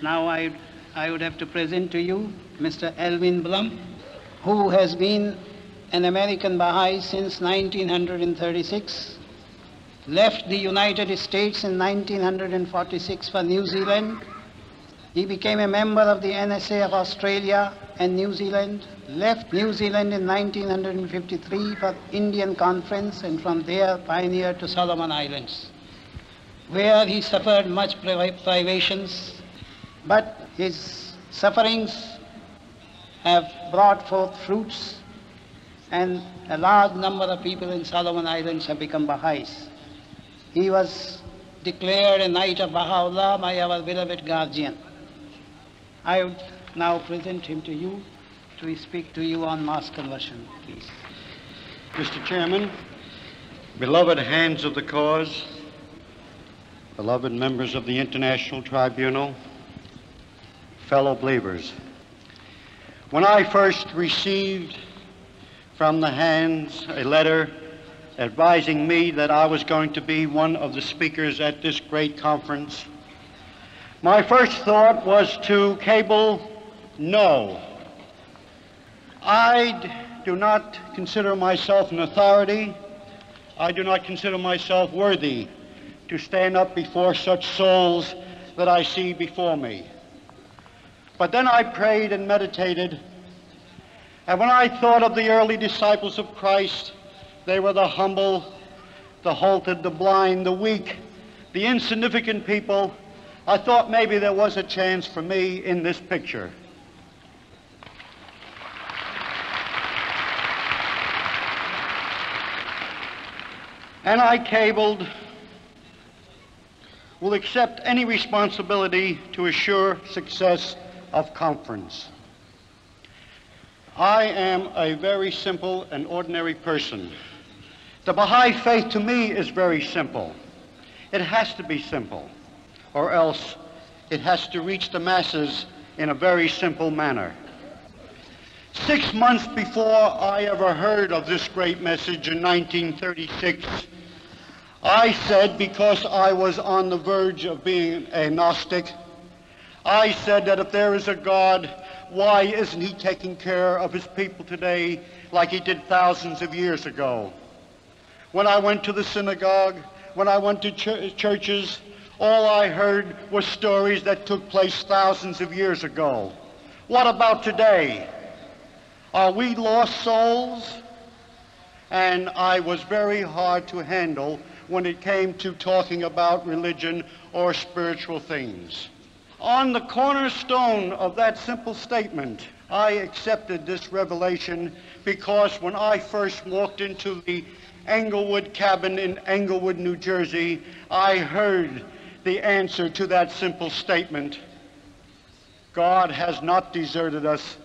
Now I would have to present to you Mr. Alvin Blum, who has been an American Baha'i since 1936, left the United States in 1946 for New Zealand. He became a member of the NSA of Australia and New Zealand, left New Zealand in 1953 for Indian Conference, and from there pioneered to Solomon Islands, where he suffered much privations, but his sufferings have brought forth fruits, and a large number of people in Solomon Islands have become Baha'is. He was declared a Knight of Baha'u'llah by our beloved guardian. I would now present him to you to speak to you on mass conversion, please. Mr. Chairman, beloved hands of the cause, beloved members of the International Tribunal, fellow believers, when I first received from the hands a letter advising me that I was going to be one of the speakers at this great conference, my first thought was to cable no. I do not consider myself an authority. I do not consider myself worthy to stand up before such souls that I see before me. But then I prayed and meditated, and when I thought of the early disciples of Christ, they were the humble, the halted, the blind, the weak, the insignificant people. I thought maybe there was a chance for me in this picture. And I cabled, will accept any responsibility to assure success of conference. I am a very simple and ordinary person. The Baha'i faith to me is very simple. It has to be simple, or else it has to reach the masses in a very simple manner. 6 months before I ever heard of this great message in 1936, I said, because I was on the verge of being a Gnostic, I said that if there is a God, why isn't he taking care of his people today like he did thousands of years ago? When I went to the synagogue, when I went to churches, all I heard was stories that took place thousands of years ago. What about today? Are we lost souls? And I was very hard to handle when it came to talking about religion or spiritual things. On the cornerstone of that simple statement, I accepted this revelation because when I first walked into the Englewood cabin in Englewood, New Jersey, I heard the answer to that simple statement. God has not deserted us,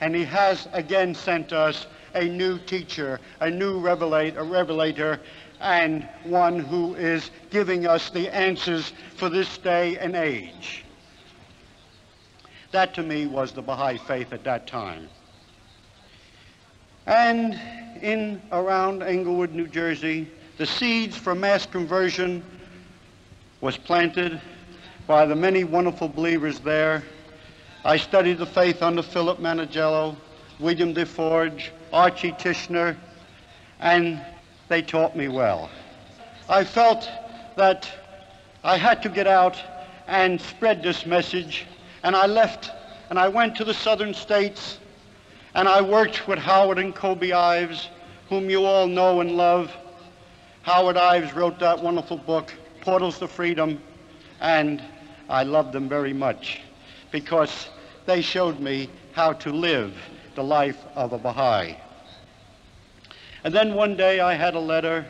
and he has again sent us a new teacher, a new revelator, and one who is giving us the answers for this day and age. That to me was the Baha'i faith at that time. And in around Englewood, New Jersey, the seeds for mass conversion was planted by the many wonderful believers there. I studied the faith under Philip Manigello, William DeForge, Archie Tishner, and they taught me well. I felt that I had to get out and spread this message, and I left and I went to the southern states, and I worked with Howard and Kobe Ives, whom you all know and love. Howard Ives wrote that wonderful book, Portals to Freedom, and I loved them very much because they showed me how to live the life of a Baha'i. And then one day I had a letter,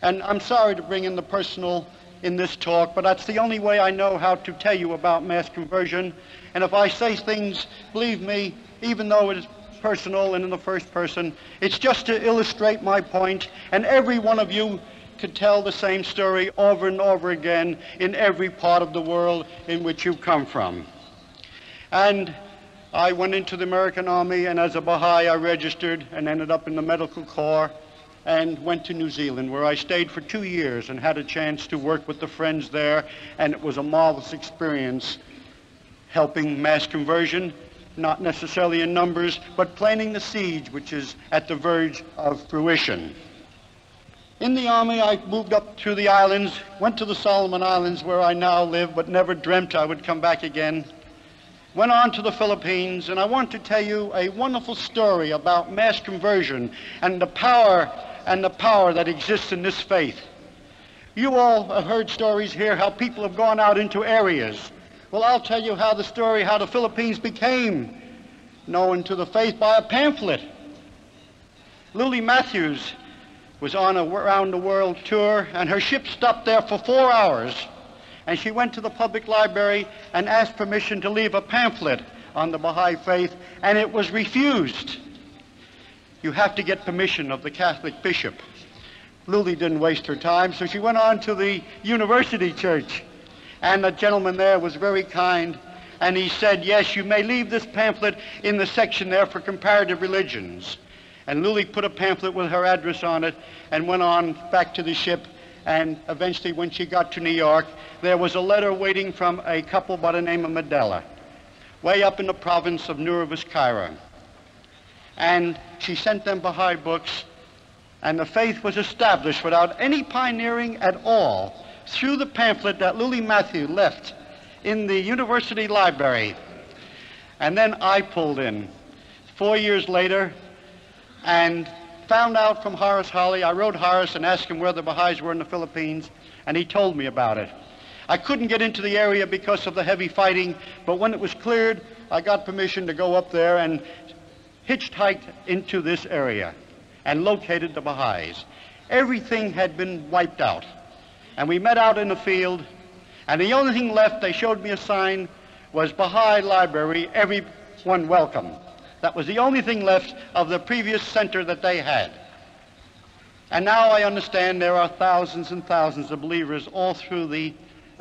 and I'm sorry to bring in the personal in this talk, but that's the only way I know how to tell you about mass conversion. And if I say things, believe me, even though it is personal and in the first person, it's just to illustrate my point, and every one of you could tell the same story over and over again in every part of the world in which you come from. And I went into the American Army, and as a Baha'i I registered and ended up in the Medical Corps and went to New Zealand, where I stayed for 2 years and had a chance to work with the friends there, and it was a marvelous experience helping mass conversion, not necessarily in numbers, but planting the seeds which is at the verge of fruition. In the Army, I moved up through the islands, went to the Solomon Islands where I now live, but never dreamt I would come back again. Went on to the Philippines, and I want to tell you a wonderful story about mass conversion and the power that exists in this faith. You all have heard stories here how people have gone out into areas. Well, I'll tell you how the Philippines became known to the faith by a pamphlet. Lily Matthews was on a round-the-world tour, and her ship stopped there for 4 hours. And she went to the public library and asked permission to leave a pamphlet on the Baha'i faith, and it was refused. You have to get permission of the Catholic bishop. Lily didn't waste her time, so she went on to the university church. And the gentleman there was very kind, and he said, yes, you may leave this pamphlet in the section there for comparative religions. And Lily put a pamphlet with her address on it and went on back to the ship. And eventually, when she got to New York, there was a letter waiting from a couple by the name of Medela, way up in the province of Nurivas, Cairo. And she sent them Baha'i books, and the faith was established without any pioneering at all through the pamphlet that Lily Matthew left in the university library. And then I pulled in 4 years later and found out from Horace Holly. I wrote Horace and asked him where the Baha'is were in the Philippines, and he told me about it. I couldn't get into the area because of the heavy fighting, but when it was cleared, I got permission to go up there and hitchhiked into this area and located the Baha'is. Everything had been wiped out, and we met out in the field, and the only thing left, they showed me a sign, was Baha'i Library, everyone welcome. That was the only thing left of the previous center that they had. And now I understand there are thousands and thousands of believers all through the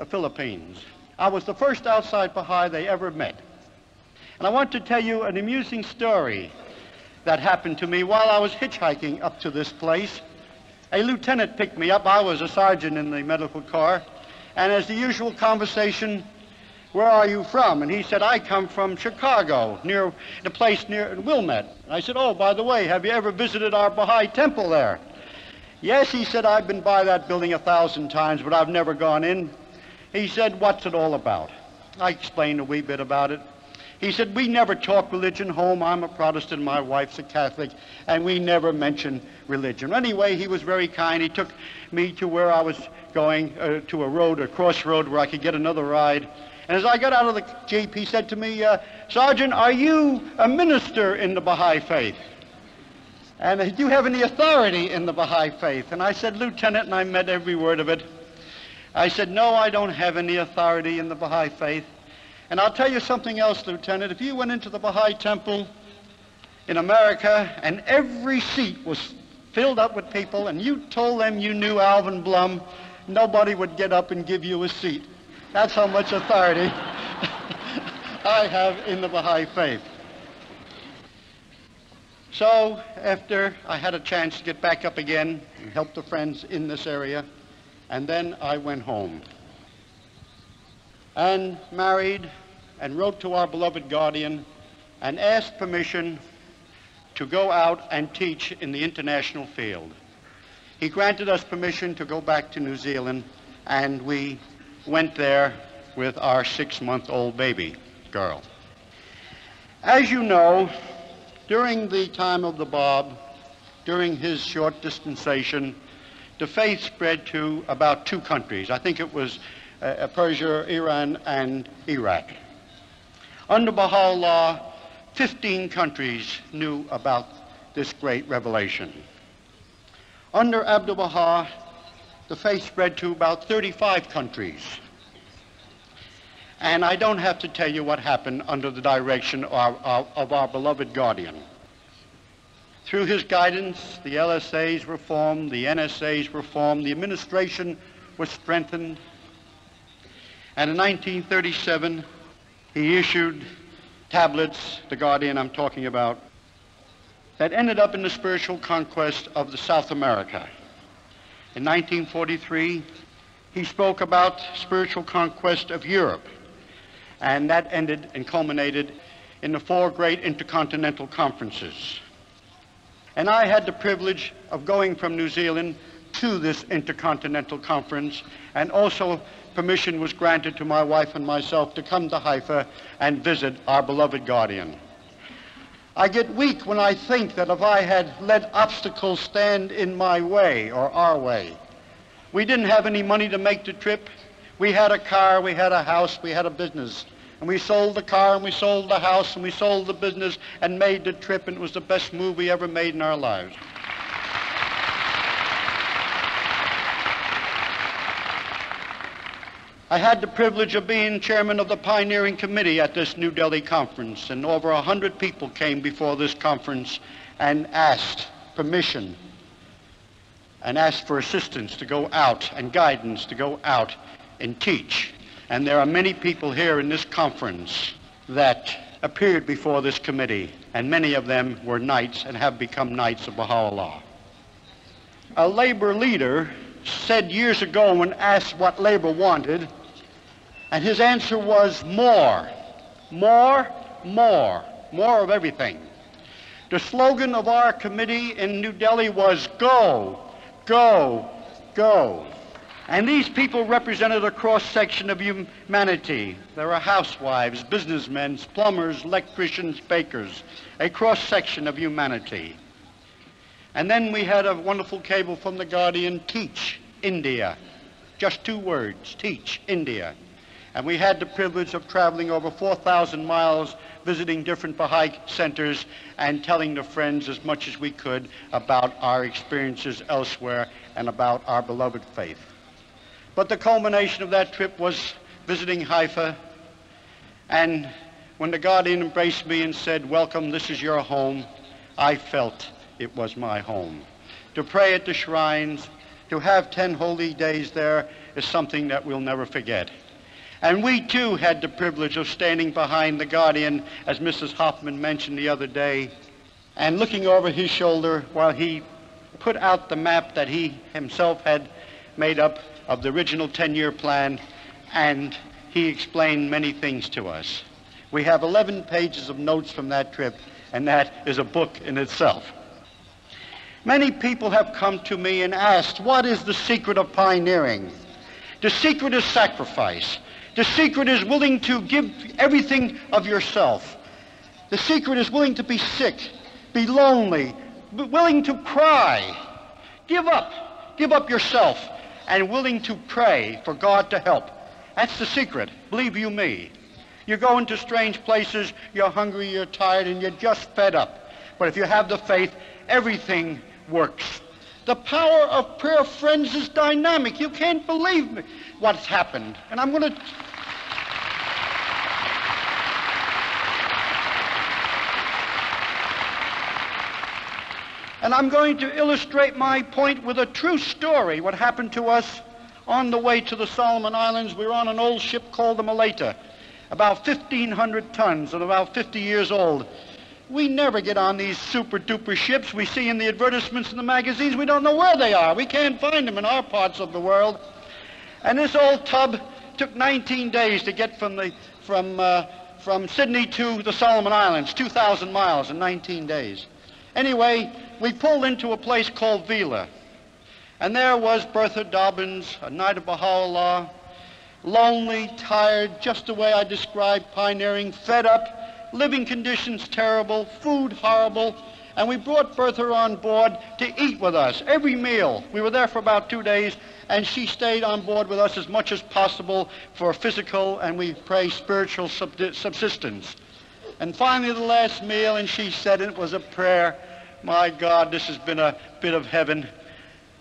Philippines. I was the first outside Baha'i they ever met. And I want to tell you an amusing story that happened to me while I was hitchhiking up to this place. A lieutenant picked me up. I was a sergeant in the medical corps. And as the usual conversation, where are you from? And he said, I come from Chicago, near the place near Wilmette. And I said, oh, by the way, have you ever visited our Baha'i temple there? Yes, he said, I've been by that building 1,000 times, but I've never gone in. He said, what's it all about? I explained a wee bit about it. He said, we never talk religion home. I'm a Protestant, my wife's a Catholic, and we never mention religion. Anyway, he was very kind. He took me to where I was going, to a crossroad where I could get another ride. And as I got out of the Jeep, he said to me, Sergeant, are you a minister in the Baha'i faith? And do you have any authority in the Baha'i faith? And I said, Lieutenant, and I meant every word of it. I said, no, I don't have any authority in the Baha'i faith. And I'll tell you something else, Lieutenant. If you went into the Baha'i temple in America and every seat was filled up with people and you told them you knew Alvin Blum, nobody would get up and give you a seat. That's how much authority I have in the Baha'i faith. So after I had a chance to get back up again and help the friends in this area, and then I went home and married and wrote to our beloved guardian and asked permission to go out and teach in the international field. He granted us permission to go back to New Zealand, and we went there with our 6-month-old baby girl. As you know, during the time of the Bab, during his short dispensation, the faith spread to about 2 countries. I think it was Persia, Iran, and Iraq. Under Baha'u'llah, 15 countries knew about this great revelation. Under Abdu'l-Baha, the faith spread to about 35 countries. And I don't have to tell you what happened under the direction of our beloved guardian. Through his guidance, the LSAs were formed, the NSAs were formed, the administration was strengthened. And in 1937, he issued tablets, the guardian I'm talking about, that ended up in the spiritual conquest of the South America. In 1943, he spoke about spiritual conquest of Europe. And that ended and culminated in the 4 great intercontinental conferences. And I had the privilege of going from New Zealand to this intercontinental conference, and also permission was granted to my wife and myself to come to Haifa and visit our beloved guardian. I get weak when I think that if I had let obstacles stand in my way or our way. We didn't have any money to make the trip. We had a car, we had a house, we had a business. And we sold the car, and we sold the house, and we sold the business, and made the trip, and it was the best move we ever made in our lives. I had the privilege of being chairman of the pioneering committee at this New Delhi conference, and over 100 people came before this conference and asked permission and asked for assistance to go out and guidance to go out and teach. And there are many people here in this conference that appeared before this committee, and many of them were knights and have become knights of Baha'u'llah. A labor leader said years ago when asked what labor wanted, and his answer was more, more, more, more of everything. The slogan of our committee in New Delhi was go, go, go. And these people represented a cross-section of humanity. There are housewives, businessmen, plumbers, electricians, bakers, a cross-section of humanity. And then we had a wonderful cable from the Guardian, Teach India. Just 2 words, Teach India. And we had the privilege of traveling over 4,000 miles, visiting different Baha'i centers and telling the friends as much as we could about our experiences elsewhere and about our beloved faith. But the culmination of that trip was visiting Haifa, and when the Guardian embraced me and said, "Welcome, this is your home," I felt it was my home. To pray at the shrines, to have 10 holy days there is something that we'll never forget. And we too had the privilege of standing behind the Guardian, as Mrs. Hoffman mentioned the other day, and looking over his shoulder while he put out the map that he himself had made up of the original 10-year plan, and he explained many things to us. We have 11 pages of notes from that trip, and that is a book in itself. Many people have come to me and asked, what is the secret of pioneering? The secret is sacrifice. The secret is willing to give everything of yourself. The secret is willing to be sick, be lonely, willing to cry. Give up yourself, and willing to pray for God to help. That's the secret, believe you me. You go into strange places, you're hungry, you're tired, and you're just fed up. But if you have the faith, everything works. The power of prayer, friends, is dynamic. You can't believe me what's happened. And I'm going to illustrate my point with a true story, what happened to us on the way to the Solomon Islands. We were on an old ship called the Maleta, about 1,500 tons and about 50 years old. We never get on these super-duper ships we see in the advertisements in the magazines. We don't know where they are. We can't find them in our parts of the world. And this old tub took 19 days to get from Sydney to the Solomon Islands, 2,000 miles in 19 days. Anyway, we pulled into a place called Vila, and there was Bertha Dobbins, a Knight of Baha'u'llah, lonely, tired, just the way I described pioneering, fed up, living conditions terrible, food horrible, and we brought Bertha on board to eat with us every meal. We were there for about 2 days, and she stayed on board with us as much as possible for physical and we pray spiritual subsistence. And finally the last meal, and she said it was a prayer, "My God, this has been a bit of heaven.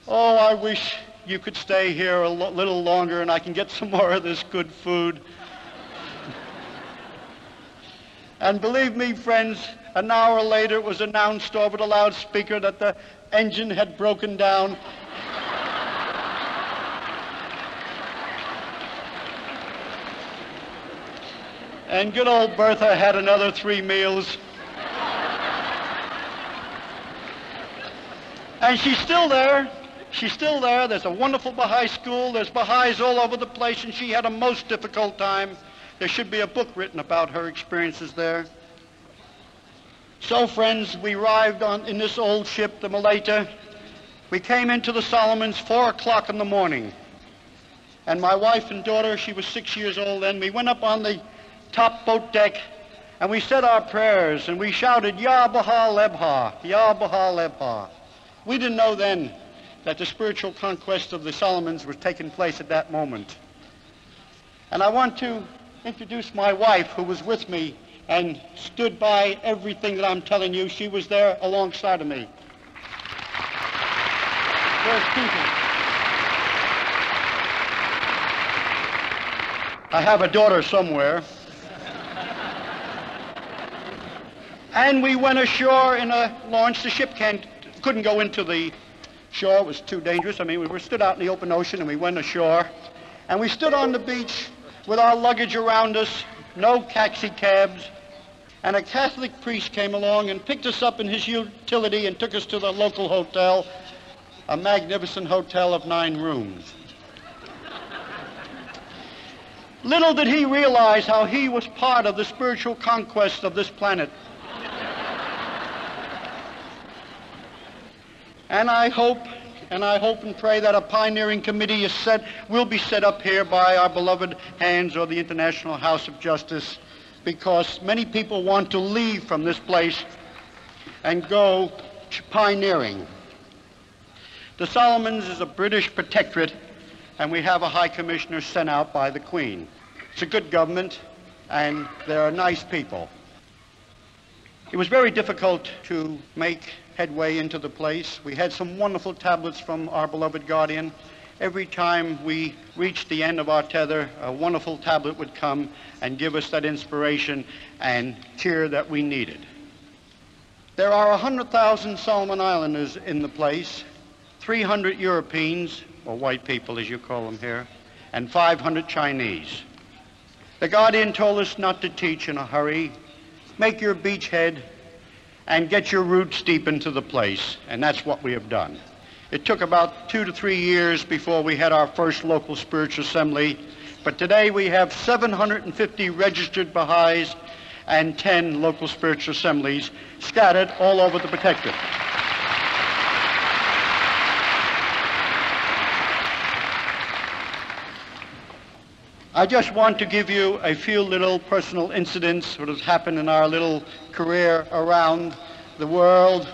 Oh, I wish you could stay here a little longer and I can get some more of this good food." And believe me, friends, an hour later it was announced over the loudspeaker that the engine had broken down. And good old Bertha had another 3 meals. And she's still there. She's still there. There's a wonderful Baha'i school. There's Baha'is all over the place, and she had a most difficult time. There should be a book written about her experiences there. So, friends, we arrived in this old ship, the Malaita. We came into the Solomons 4 o'clock in the morning. And my wife and daughter, she was 6 years old then, we went up on the top boat deck and we said our prayers and we shouted, Ya Baha Lebha, Ya Baha Lebha. We didn't know then that the spiritual conquest of the Solomons was taking place at that moment. And I want to introduce my wife, who was with me and stood by everything that I'm telling you. She was there alongside of me. Where's Peter? I have a daughter somewhere. And we went ashore in a launch. The ship couldn't go into the shore. It was too dangerous. I mean, we were stood out in the open ocean, and we went ashore. And we stood on the beach with our luggage around us, no taxi cabs. And a Catholic priest came along and picked us up in his utility and took us to the local hotel, a magnificent hotel of 9 rooms. Little did he realize how he was part of the spiritual conquest of this planet. And I hope and pray that a pioneering committee will be set up here by our beloved hands or the International House of Justice, because many people want to leave from this place and go pioneering. The Solomons is a British protectorate, and we have a High Commissioner sent out by the Queen. It's a good government, and they're nice people. It was very difficult to make headway into the place. We had some wonderful tablets from our beloved guardian. Every time we reached the end of our tether, a wonderful tablet would come and give us that inspiration and cheer that we needed. There are 100,000 Solomon Islanders in the place, 300 Europeans, or white people as you call them here, and 500 Chinese. The guardian told us not to teach in a hurry. Make your beachhead and get your roots deep into the place, and that's what we have done. It took about 2 to 3 years before we had our first local spiritual assembly, but today we have 750 registered Baha'is and 10 local spiritual assemblies scattered all over the protectorate. I just want to give you a few little personal incidents what has happened in our little career around the world.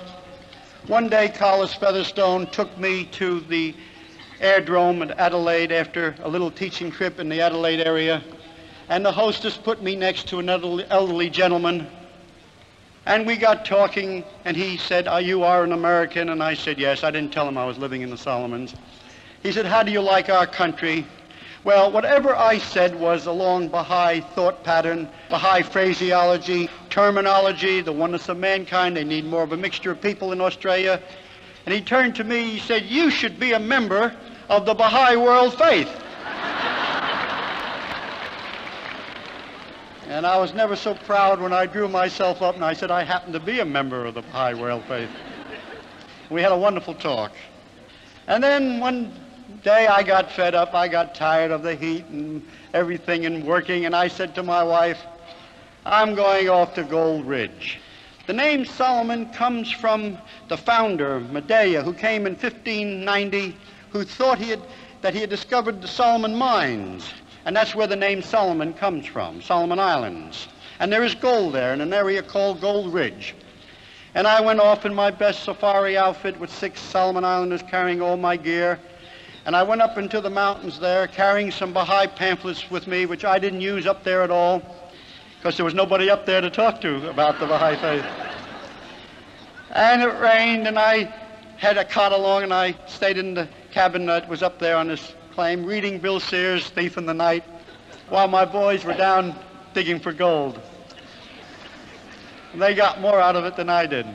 One day, Carlos Featherstone took me to the airdrome at Adelaide after a little teaching trip in the Adelaide area, and the hostess put me next to another elderly gentleman, and we got talking, and he said, you are an American? And I said, yes. I didn't tell him I was living in the Solomons. He said, how do you like our country? Well, whatever I said was along Baha'i thought pattern, Baha'i phraseology, terminology, the oneness of mankind. They need more of a mixture of people in Australia. And he turned to me, he said, you should be a member of the Baha'i World Faith. And I was never so proud when I drew myself up and I said, I happen to be a member of the Baha'i World Faith. We had a wonderful talk. And then one day I got fed up. I got tired of the heat and everything and working, and I said to my wife, I'm going off to Gold Ridge. The name Solomon comes from the founder, Medea, who came in 1590, who thought that he had discovered the Solomon mines. And that's where the name Solomon comes from, Solomon Islands. And there is gold there in an area called Gold Ridge. And I went off in my best safari outfit with 6 Solomon Islanders carrying all my gear. And I went up into the mountains there carrying some Baha'i pamphlets with me, which I didn't use up there at all, because there was nobody up there to talk to about the Baha'i faith. And it rained, and I had a cot along, and I stayed in the cabin that was up there on this claim, reading Bill Sears' Thief in the Night, while my boys were down digging for gold. And they got more out of it than I did.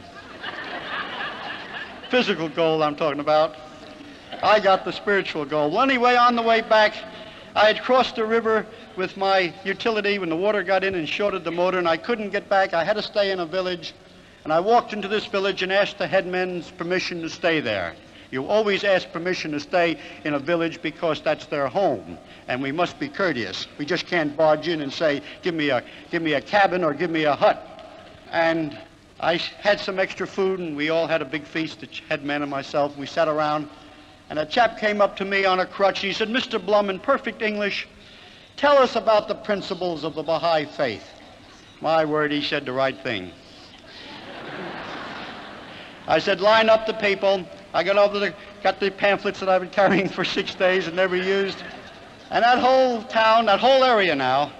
Physical gold I'm talking about. I got the spiritual gold. Well, anyway, on the way back, I had crossed the river with my utility when the water got in and shorted the motor, and I couldn't get back. I had to stay in a village, and I walked into this village and asked the headman's permission to stay there. You always ask permission to stay in a village because that's their home, and we must be courteous. We just can't barge in and say, give me a cabin or give me a hut. And I had some extra food, and we all had a big feast, the head man and myself. We sat around, and a chap came up to me on a crutch. He said, Mr. Blum, in perfect English, tell us about the principles of the Baha'i faith. My word, he said the right thing. I said, line up the people. I got the pamphlets that I've been carrying for 6 days and never used. And that whole town, that whole area now,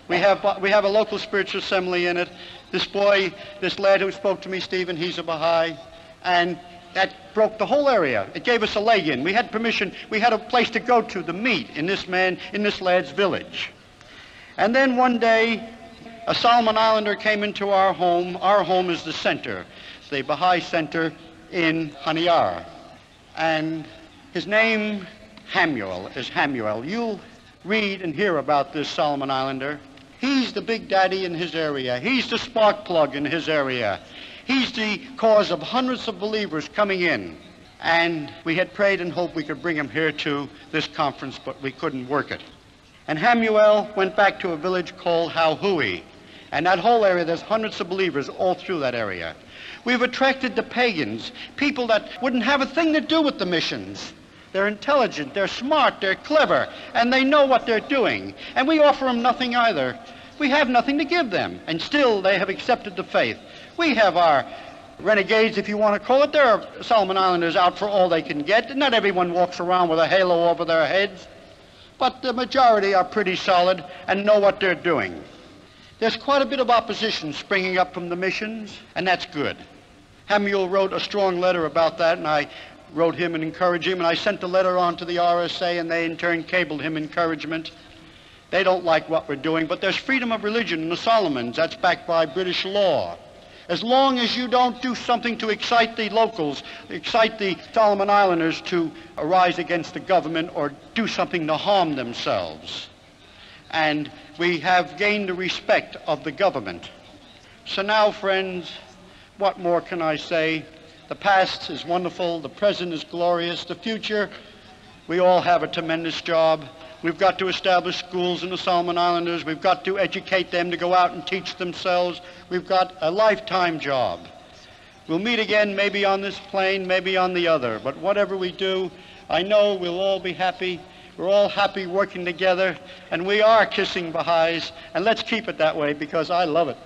we have a local spiritual assembly in it. This lad who spoke to me, Stephen, he's a Baha'i. And that broke the whole area. It gave us a leg in. We had permission. We had a place to go to meet in this lad's village. And then one day, a Solomon Islander came into our home. Our home is the center, the Baha'i center in Haniara. And his name is Hamuel. You'll read and hear about this Solomon Islander. He's the big daddy in his area. He's the spark plug in his area. He's the cause of hundreds of believers coming in. And we had prayed and hoped we could bring him here to this conference, but we couldn't work it. And Hamuel went back to a village called Hauhui. And that whole area, there's hundreds of believers all through that area. We've attracted the pagans, people that wouldn't have a thing to do with the missions. They're intelligent, they're smart, they're clever, and they know what they're doing. And we offer them nothing either. We have nothing to give them, and still they have accepted the faith. We have our renegades, if you want to call it. There are Solomon Islanders out for all they can get. Not everyone walks around with a halo over their heads, but the majority are pretty solid and know what they're doing. There's quite a bit of opposition springing up from the missions, and that's good. Hamuel wrote a strong letter about that, and I wrote him and encouraged him, and I sent the letter on to the RSA, and they in turn cabled him encouragement. They don't like what we're doing, but there's freedom of religion in the Solomons. That's backed by British law. As long as you don't do something to excite the locals, excite the Solomon Islanders to arise against the government or do something to harm themselves. And we have gained the respect of the government. So now, friends, what more can I say? The past is wonderful, the present is glorious, the future, we all have a tremendous job. We've got to establish schools in the Solomon Islanders. We've got to educate them to go out and teach themselves. We've got a lifetime job. We'll meet again, maybe on this plane, maybe on the other. But whatever we do, I know we'll all be happy. We're all happy working together, and we are kissing Baha'is, and let's keep it that way because I love it.